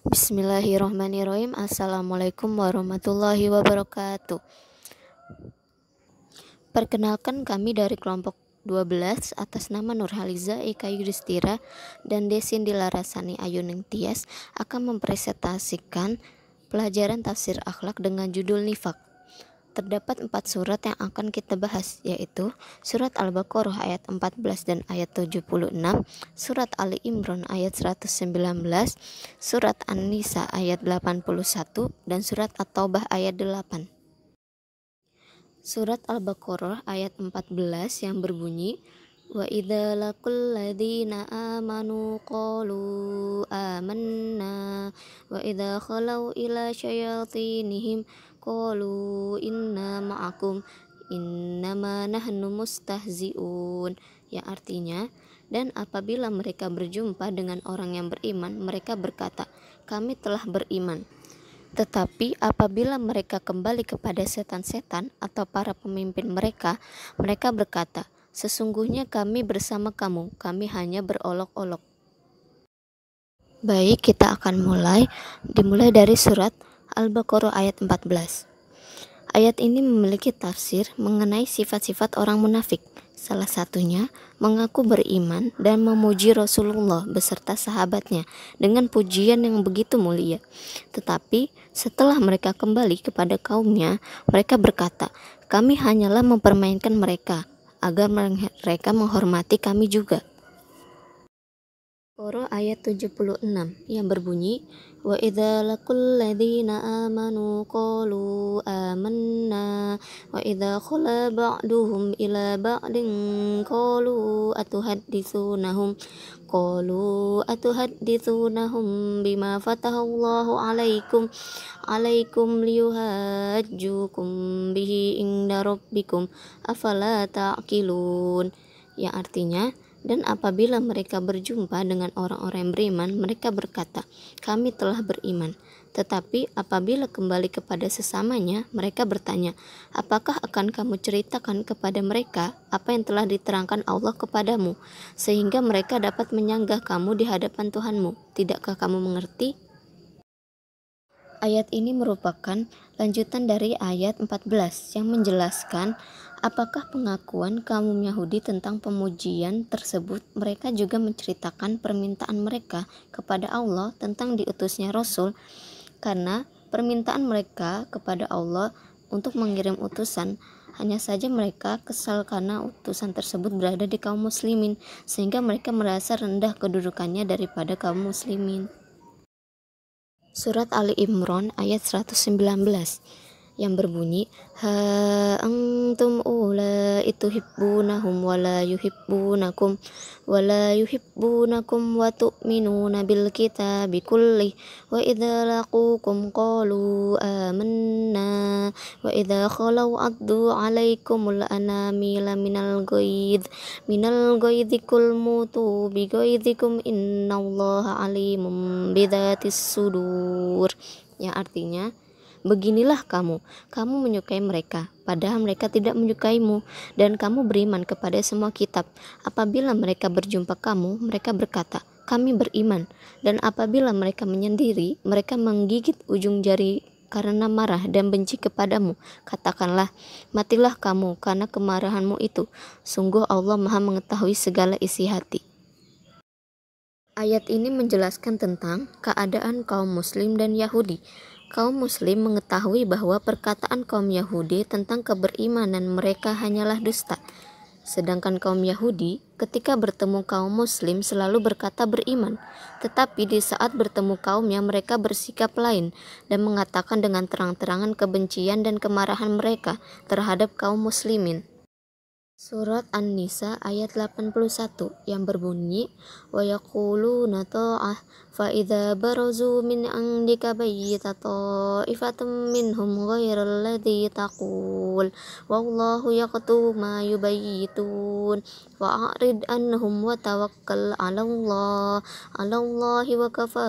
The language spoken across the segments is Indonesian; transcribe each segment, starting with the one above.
Bismillahirrahmanirrahim. Assalamualaikum warahmatullahi wabarakatuh. Perkenalkan, kami dari kelompok 12 atas nama Nurhaliza Eka Yudhistira dan Desin Dilarasani Ayuning Tias akan mempresentasikan pelajaran tafsir akhlak dengan judul Nifak. Terdapat 4 surat yang akan kita bahas, yaitu surat Al-Baqarah ayat 14 dan ayat 76, surat Ali Imran ayat 119, surat An-Nisa ayat 81, dan surat At-Taubah ayat 8. Surat Al-Baqarah ayat 14 yang berbunyi, wa idza laqul ladzina amanu qalu amanna wa idza khalau ila syayatinihim qalu inna ma'akum innama nahnu mustahzi'un, yang artinya, dan apabila mereka berjumpa dengan orang yang beriman, mereka berkata, kami telah beriman. Tetapi apabila mereka kembali kepada setan-setan atau para pemimpin mereka, mereka berkata, sesungguhnya kami bersama kamu, kami hanya berolok-olok. Baik, kita akan dimulai dari surat Al-Baqarah ayat 14. Ayat ini memiliki tafsir mengenai sifat-sifat orang munafik. Salah satunya mengaku beriman dan memuji Rasulullah beserta sahabatnya dengan pujian yang begitu mulia. Tetapi setelah mereka kembali kepada kaumnya, mereka berkata, kami hanyalah mempermainkan mereka agar mereka menghormati kami juga. Al-Baqarah ayat 76 yang berbunyi, wa idza laqul ladzina amanu qalu amanna wa idza khala ba'duhum ila ba'din qalu atuhadditsunahum bima fatahallahu alaikum liyuhajjukum bihi inda rabbikum afala ta'qilun, yang artinya, dan apabila mereka berjumpa dengan orang-orang yang beriman, mereka berkata, kami telah beriman. Tetapi apabila kembali kepada sesamanya, mereka bertanya, apakah akan kamu ceritakan kepada mereka apa yang telah diterangkan Allah kepadamu, sehingga mereka dapat menyanggah kamu di hadapan Tuhanmu? Tidakkah kamu mengerti? Ayat ini merupakan lanjutan dari ayat 14 yang menjelaskan apakah pengakuan kaum Yahudi tentang pemujian tersebut. Mereka juga menceritakan permintaan mereka kepada Allah tentang diutusnya Rasul, karena permintaan mereka kepada Allah untuk mengirim utusan. Hanya saja mereka kesal karena utusan tersebut berada di kaum muslimin, sehingga mereka merasa rendah kedudukannya daripada kaum muslimin. Surat Ali Imran ayat 119 yang berbunyi, ha antum ulai tuhibbunahum wala yuhibbunakum wa tu'minuna bil kitabi kullih wa idza laqukum qalu amanna wa idza khalau addu alaikumul anamila minal ghaidhi kul mutu bi ghaidhikum innallaha alimun bidzatis sudur, yang artinya, beginilah kamu menyukai mereka, padahal mereka tidak menyukaimu, dan kamu beriman kepada semua kitab. Apabila mereka berjumpa kamu, mereka berkata, kami beriman, dan apabila mereka menyendiri, mereka menggigit ujung jari karena marah dan benci kepadamu. Katakanlah, matilah kamu karena kemarahanmu itu. Sungguh Allah Maha mengetahui segala isi hati. Ayat ini menjelaskan tentang keadaan kaum Muslim dan Yahudi. Kaum Muslim mengetahui bahwa perkataan kaum Yahudi tentang keberimanan mereka hanyalah dusta. Sedangkan kaum Yahudi ketika bertemu kaum Muslim selalu berkata beriman, tetapi di saat bertemu kaumnya mereka bersikap lain dan mengatakan dengan terang-terangan kebencian dan kemarahan mereka terhadap kaum muslimin. Surat An-Nisa ayat 81 yang berbunyi, wa yaquluna ta'ah fa idza barazu min 'indika bayyata ta'ifatum minhum ghairal ladzi taqul wallahu yaqtu ma yubayyitun fa'rid anhum wa tawakkal 'ala Allahi wa kafa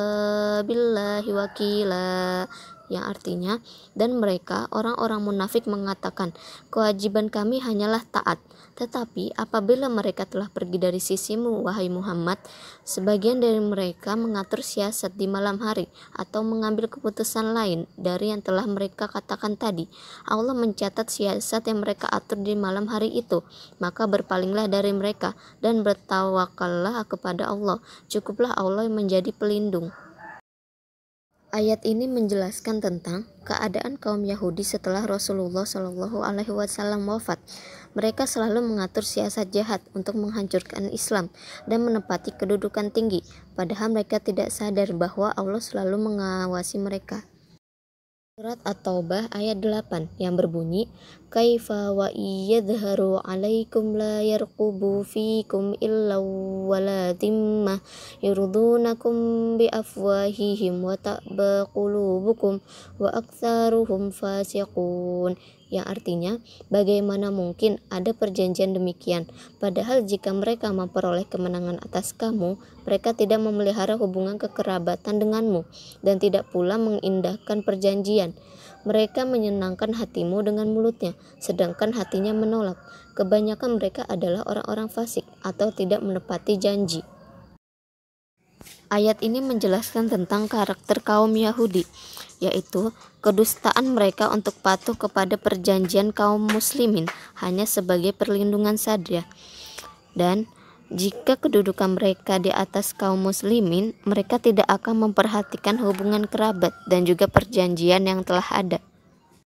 billahi wakila, yang artinya, dan mereka orang-orang munafik mengatakan, kewajiban kami hanyalah taat, Tetapi apabila mereka telah pergi dari sisimu, wahai Muhammad, sebagian dari mereka mengatur siasat di malam hari atau mengambil keputusan lain dari yang telah mereka katakan tadi. Allah mencatat siasat yang mereka atur di malam hari itu, maka berpalinglah dari mereka dan bertawakallah kepada Allah. Cukuplah Allah yang menjadi pelindung. Ayat ini menjelaskan tentang keadaan kaum Yahudi setelah Rasulullah Shallallahu Alaihi Wasallam wafat. Mereka selalu mengatur siasat jahat untuk menghancurkan Islam dan menempati kedudukan tinggi, padahal mereka tidak sadar bahwa Allah selalu mengawasi mereka. Surat At-Taubah ayat 8 yang berbunyi, Kaifa wa iyadharu alaikum la yarqubu fikum illa wala dhimmah yurdunakum bi afwahihim wa ta'ba qulubukum wa aktsaruhum fasiqun, yang artinya, bagaimana mungkin ada perjanjian demikian, padahal jika mereka memperoleh kemenangan atas kamu, mereka tidak memelihara hubungan kekerabatan denganmu, dan tidak pula mengindahkan perjanjian. Mereka menyenangkan hatimu dengan mulutnya, sedangkan hatinya menolak. Kebanyakan mereka adalah orang-orang fasik atau tidak menepati janji. Ayat ini menjelaskan tentang karakter kaum Yahudi, yaitu kedustaan mereka untuk patuh kepada perjanjian kaum muslimin hanya sebagai perlindungan saja. Dan jika kedudukan mereka di atas kaum muslimin, mereka tidak akan memperhatikan hubungan kerabat dan juga perjanjian yang telah ada.